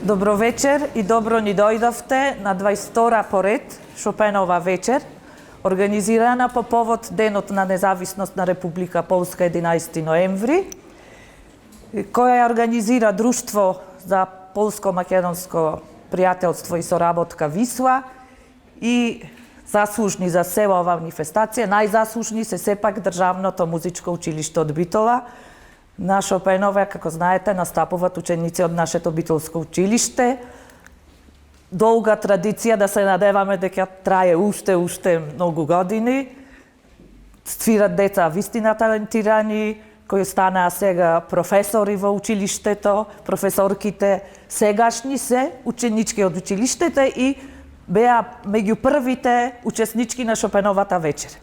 Добро вечер и добро ни дојдовте на 22-ра поред Шопенова вечер, организирана по повод Денот на независност на Република Полска 11 ноември, која ја организира Друштво за полско-македонско пријателство и соработка Висла и заслужни за села ова манифестација, најзаслужни се сепак Државното музичко училиште од Битола. На Шопенова, како знаете, настапуваат ученици од нашето Битолско училиште. Долга традиција, да се надеваме дека трае уште многу години. Свират деца вистина талентирани, кои станаа сега професори во училиштето. Професорките сегашни се ученички од училиштето и беа меѓу првите учеснички на Шопеновата вечер.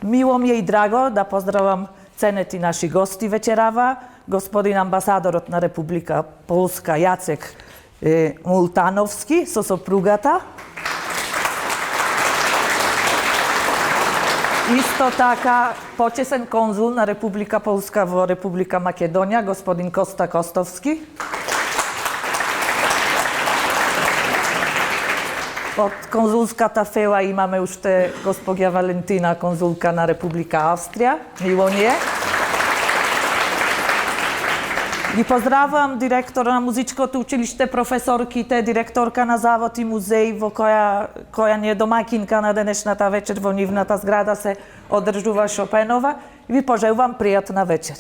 Мило ми е и драго да поздравам ценети наши гости вечерава, господин амбасадорот на Република Полска Јацек Мултановски со сопругата. Исто така почесен конзул на Република Полска во Република Македонија, господин Коста Костовски. Од конзулската фела имаме уште госпоѓа Валентина, конзулка на Република Австрија. Мило ни е. Ги поздравувам директора на музичкото училиште, професорките, директорка на завод и музеј во која ни е домаќинка на денешната вечер во нивната зграда се одржува Шопенова и ви пожелувам пријатна вечер.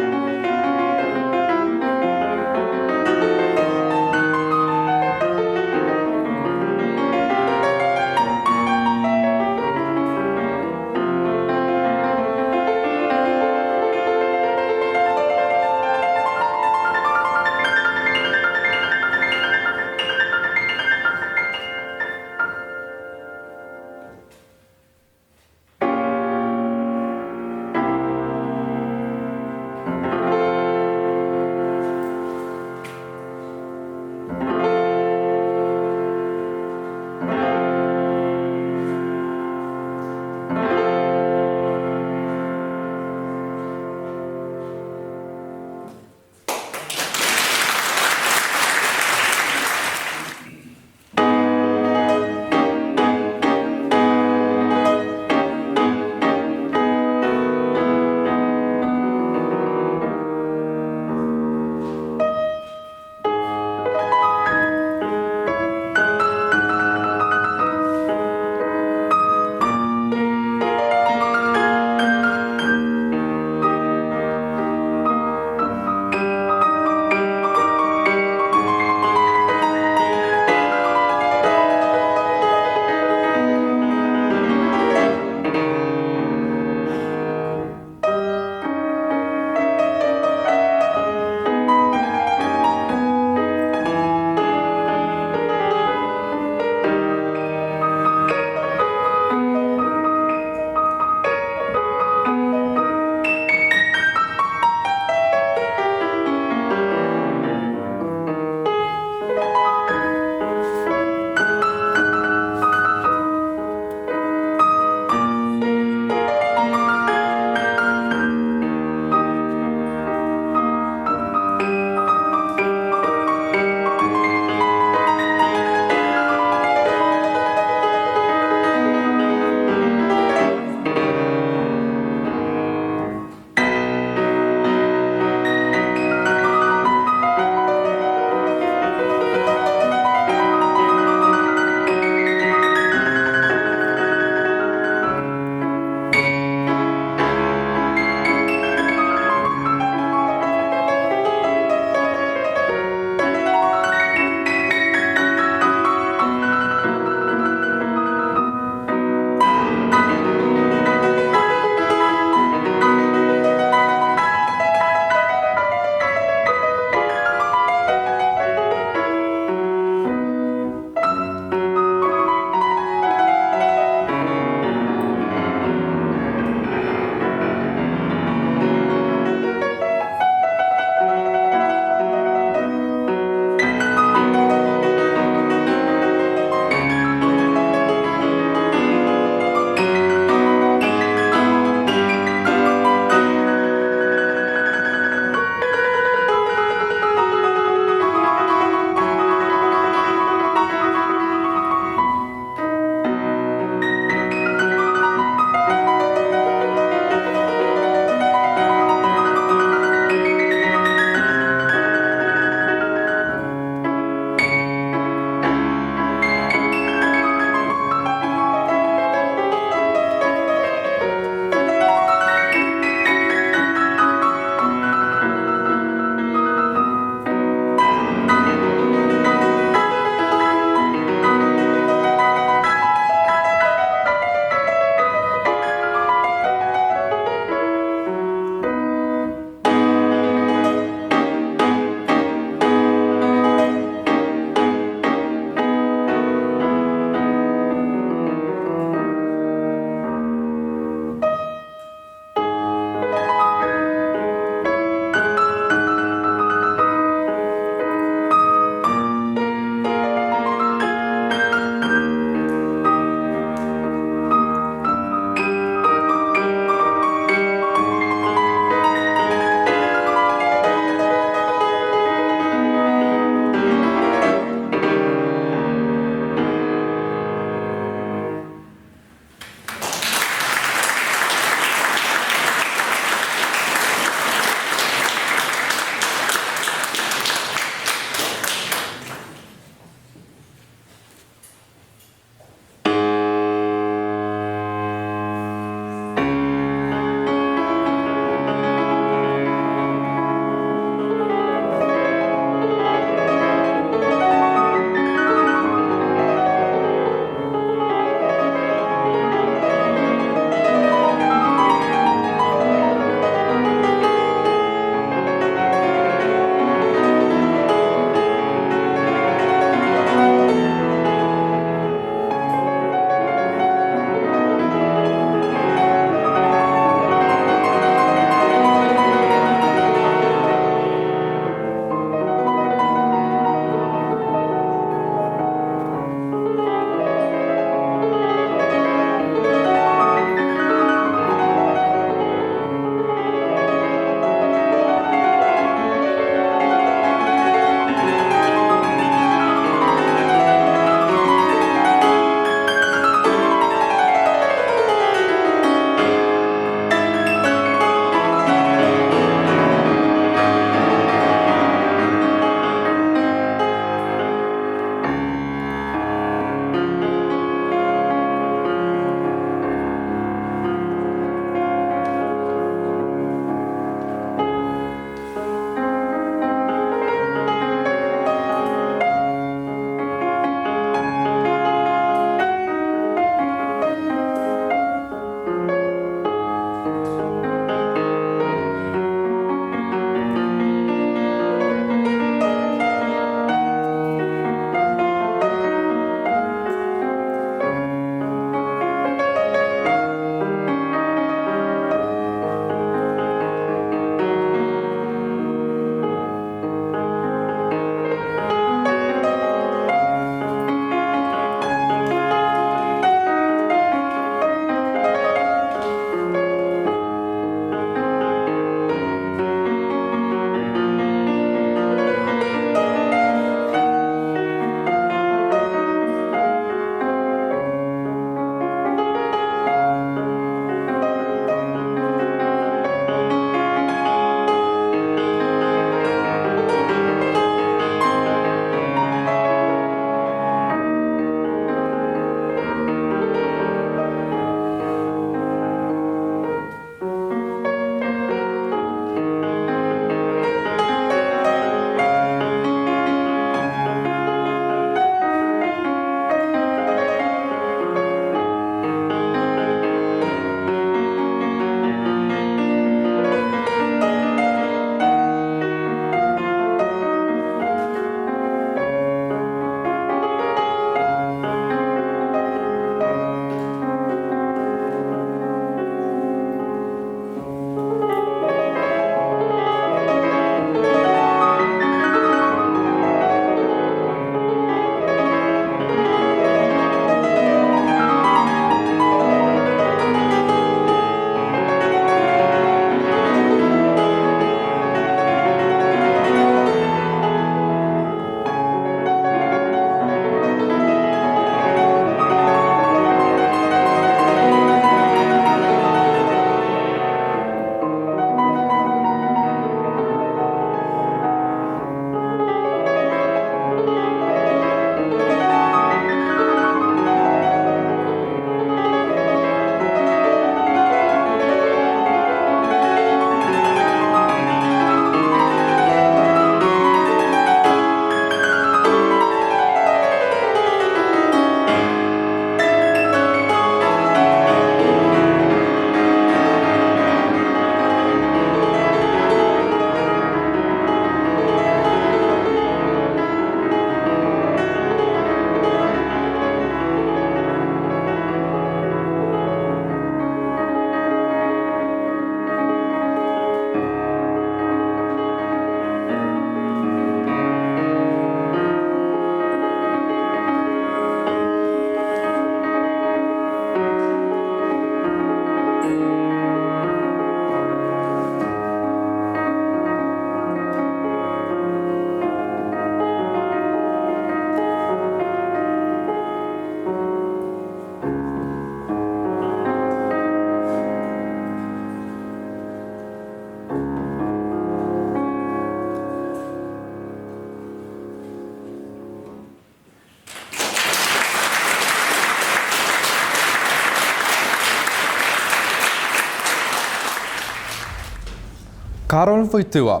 Karol Wojtyła.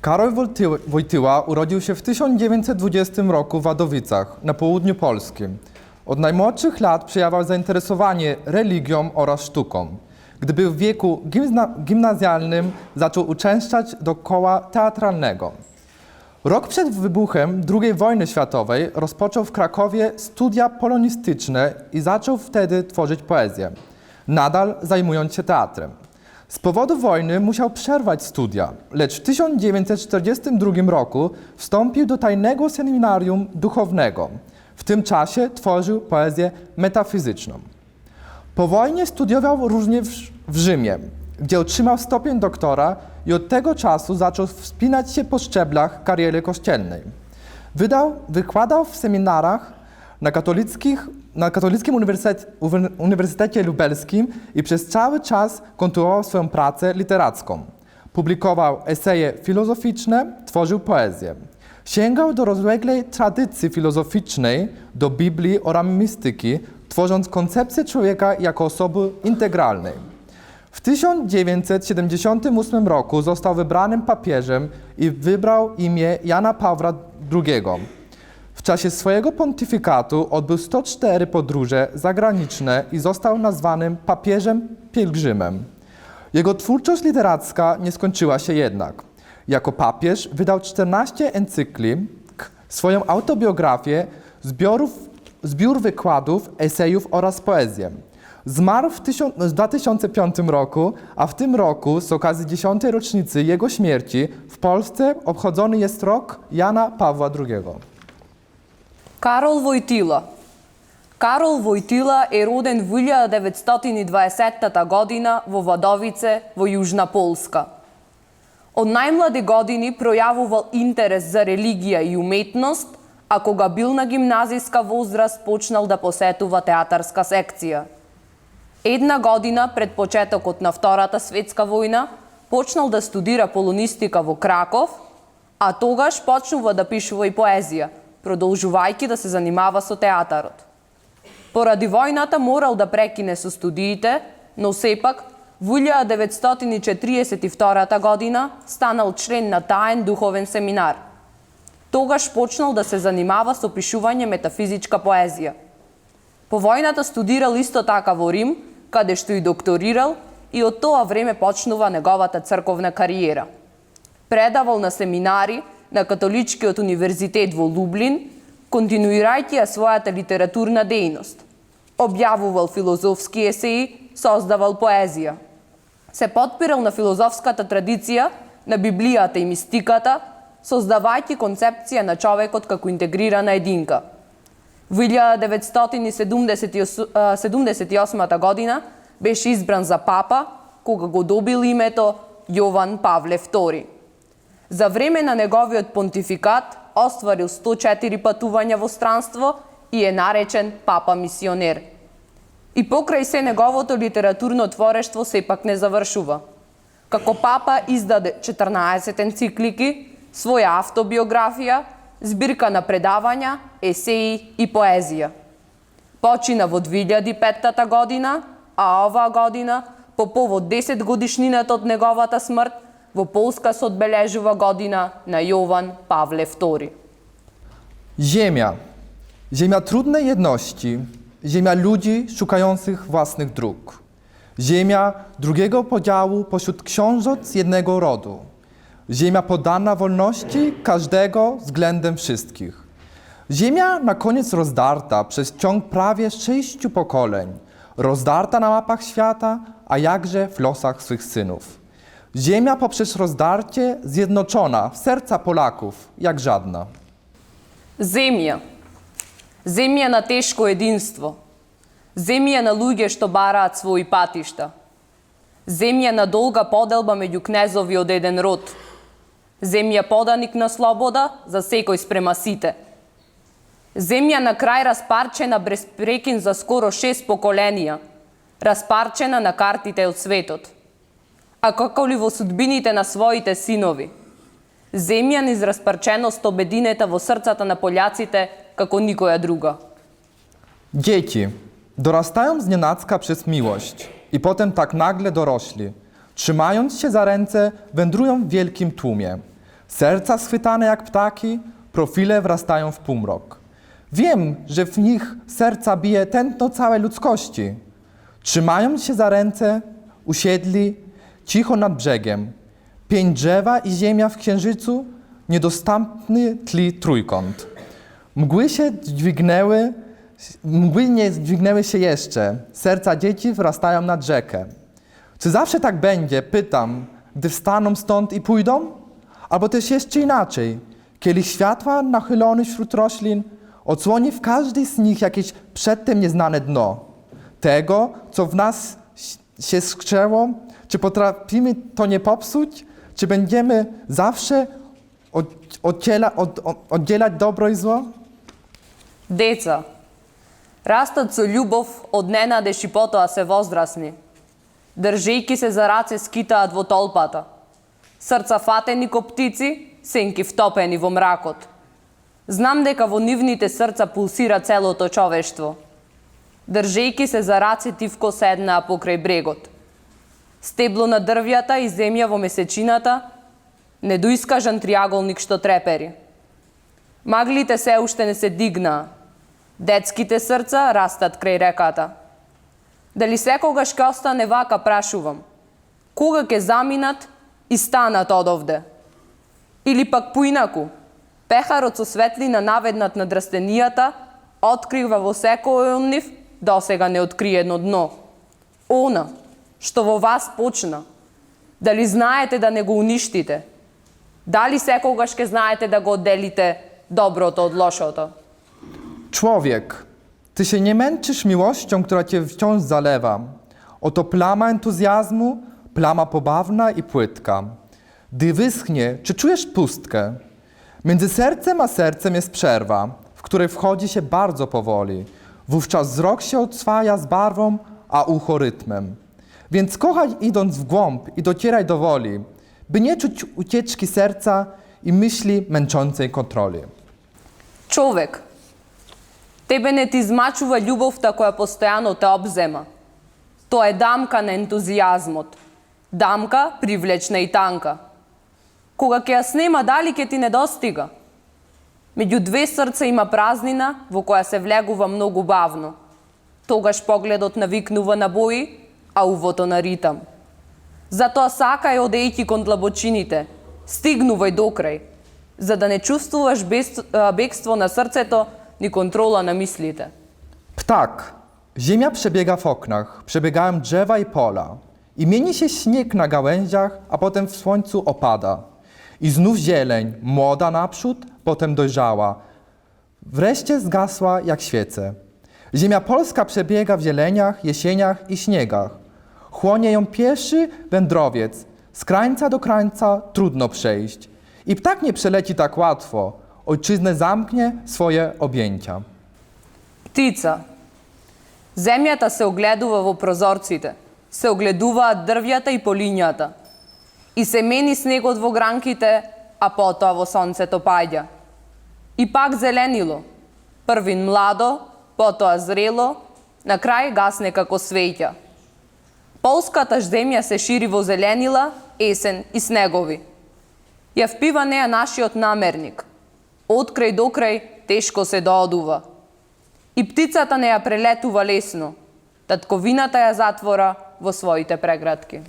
Karol Wojtyła urodził się w 1920 roku w Wadowicach, na południu Polski. Od najmłodszych lat przejawiał zainteresowanie religią oraz sztuką. Gdy był w wieku gimnazjalnym, zaczął uczęszczać do koła teatralnego. Rok przed wybuchem II wojny światowej rozpoczął w Krakowie studia polonistyczne i zaczął wtedy tworzyć poezję, nadal zajmując się teatrem. Z powodu wojny musiał przerwać studia, lecz w 1942 roku wstąpił do tajnego seminarium duchownego. W tym czasie tworzył poezję metafizyczną. Po wojnie studiował również w Rzymie, gdzie otrzymał stopień doktora i od tego czasu zaczął wspinać się po szczeblach kariery kościelnej. Wykładał w seminariach na Katolickim Uniwersytecie Lubelskim i przez cały czas kontynuował swoją pracę literacką. Publikował eseje filozoficzne, tworzył poezję. Sięgał do rozległej tradycji filozoficznej, do Biblii oraz mistyki, tworząc koncepcję człowieka jako osoby integralnej. W 1978 roku został wybranym papieżem i wybrał imię Jana Pawła II. W czasie swojego pontyfikatu odbył 104 podróże zagraniczne i został nazwanym papieżem pielgrzymem. Jego twórczość literacka nie skończyła się jednak. Jako papież wydał 14 encyklik, swoją autobiografię, zbiór wykładów, esejów oraz poezję. Zmarł w 2005 roku, a w tym roku z okazji 10. rocznicy jego śmierci w Polsce obchodzony jest rok Jana Pawła II. Карол Войтила. Карол Войтила е роден во 1920 година во Вадовице, во Јужна Полска. Од најмлади години пројавувал интерес за религија и уметност, а кога бил на гимназиска возраст почнал да посетува театарска секција. Една година пред почетокот на Втората светска војна почнал да студира полонистика во Краков, а тогаш почнува да пишува и поезија, продолжувајќи да се занимава со театарот. Поради војната морал да прекине со студиите, но сепак во 1942 година станал член на таен духовен семинар. Тогаш почнал да се занимава со пишување метафизичка поезија. По војната студирал исто така во Рим, каде што и докторирал, и од тоа време почнува неговата црковна кариера. Предавал на семинари на Католичкиот универзитет во Лублин, континуирајќи ја својата литературна дејност. Објавувал филозофски есеи, создавал поезија. Се потпирал на филозофската традиција, на Библијата и мистиката, создавајќи концепција на човекот како интегрирана единка. Во 1978 година беше избран за папа, кога го добил името Јован Павле II. За време на неговиот понтификат остварил 104 патувања во странство и е наречен папа мисионер. И покрај се неговото литературно творештво сепак не завршува. Како папа издаде 14 енциклики, своја автобиографија, збирка на предавања, есеи и поезија. Почина во 2005 година, а оваа година, по повод 10 годишнината од неговата смрт, во Полска се одбележува година на Јован Павле II. Ziemia. Ziemia trudnej jedności. Ziemia ludzi szukających własnych dróg. Ziemia drugiego podziału pośród książąt jednego rodu. Ziemia poddana wolności każdego względem wszystkich. Ziemia na koniec rozdarta przez ciąg prawie 6 pokoleń. Rozdarta na mapach świata, a jakże w losach swych synów. Ziemia poprzez rozdarcie zjednoczona w serca Polaków, jak żadna. Земја. Земја на тешко единство. Земја на луѓе што бараат своји патишта. Земја на долга поделба меѓу кнезови од еден род. Земја поданик на слобода за секој спрема сите. Земја на крај распарчена без прекин за скоро 6 поколенија. Распарчена на картите од светот. А како ли во судбините на своите синови? Земја низ распарченост обединета во срцата на поляците како никоја друга. Dzieci dorastają znienacka przez miłość i potem tak nagle dorośli. Trzymając się za ręce, wędrują w wielkim tłumie. Serca schwytane jak ptaki, profile wrastają w półmrok. Wiem, że w nich serca bije tętno całej ludzkości. Trzymając się za ręce, usiedli cicho nad brzegiem. Pień drzewa i ziemia w księżycu, niedostępny tli trójkąt. Mgły nie dźwignęły się jeszcze, serca dzieci wrastają nad rzekę. Czy zawsze tak będzie, pytam, gdy wstaną stąd i pójdą? Albo też jeszcze inaczej, kielich światła nachylony wśród roślin odsłoni w każdej z nich jakieś przedtem nieznane dno. Tego, co w nas się skrzęło, czy potrafimy to nie popsuć, czy będziemy zawsze oddzielać dobro i zło? Деца, растат со љубов од ненадеж и потоа се возрасни. Држејки се за раце скитаат во толпата. Срца фатени ко птици, сенки втопени во мракот. Знам дека во нивните срца пулсира целото човештво. Држејки се за раце тивко седнаа покрај брегот. Стебло на дрвјата и земја во месечината, недоискажан триаголник што трепери. Маглите се уште не се дигнаа. Детските срца растат крај реката. Дали секогаш ќе остане вака, прашувам. Кога ќе заминат и станат одовде? Или пак поинаку, пехарот со светлина наведнат над растенијата, открива во секој од нив досега неоткриено дно. Она, што во вас почна. Дали знаете да не го уништите? Дали секогаш ќе знаете да го одделите dobrото od loszото? Człowiek, ty się nie męczysz miłością, która cię wciąż zalewa. Oto plama entuzjazmu, plama pobawna i płytka. Gdy wyschnie, czy czujesz pustkę? Między sercem a sercem jest przerwa, w której wchodzi się bardzo powoli. Wówczas wzrok się odswaja z barwą, a ucho rytmem. Więc kochaj idąc w głąb i docieraj do woli, by nie czuć ucieczki serca i myśli męczącej kontroli. Човек, тебе не ти змачува љубовта која постојано те обзема. Тоа е дамка на ентузијазмот. Дамка привлечна и танка. Кога ќе ја снема, дали ќе ти недостига? Меѓу две срца има празнина во која се влегува многу бавно. Тогаш погледот навикнува на бои, а увото на ритам. Затоа сакај одејќи кон длабочините, стигнувај докрај, за да не чувствуваш бегство на срцето ни контрола на мислите. Ptak. Ziemia przebiega w oknach, przebiegają drzewa i pola. I mieni się śnieg na gałęziach, a potem w słońcu opada. I znów zieleń, młoda naprzód, potem dojrzała. Wreszcie zgasła jak świece. Ziemia polska przebiega w zieleniach, jesieniach i śniegach. Chłonie ją pieszy wędrowiec. Z krańca do krańca trudno przejść. I ptak nie przeleci tak łatwo. Ojczyznę zamknie swoje objęcia. Птица. Земјата се огледува во прозорците, се огледуваат дрвјата и полињата. И се мени снегот во гранките, а потоа во сонцето паѓа. И пак зеленило, првин младо, потоа зрело, на крај гасне како свеќа. Полската земја се шири во зеленила, есен и снегови. Ја впива неа нашиот намерник. Од крај до крај тешко се доодува. И птицата не ја прелетува лесно. Татковината ја затвора во своите преградки.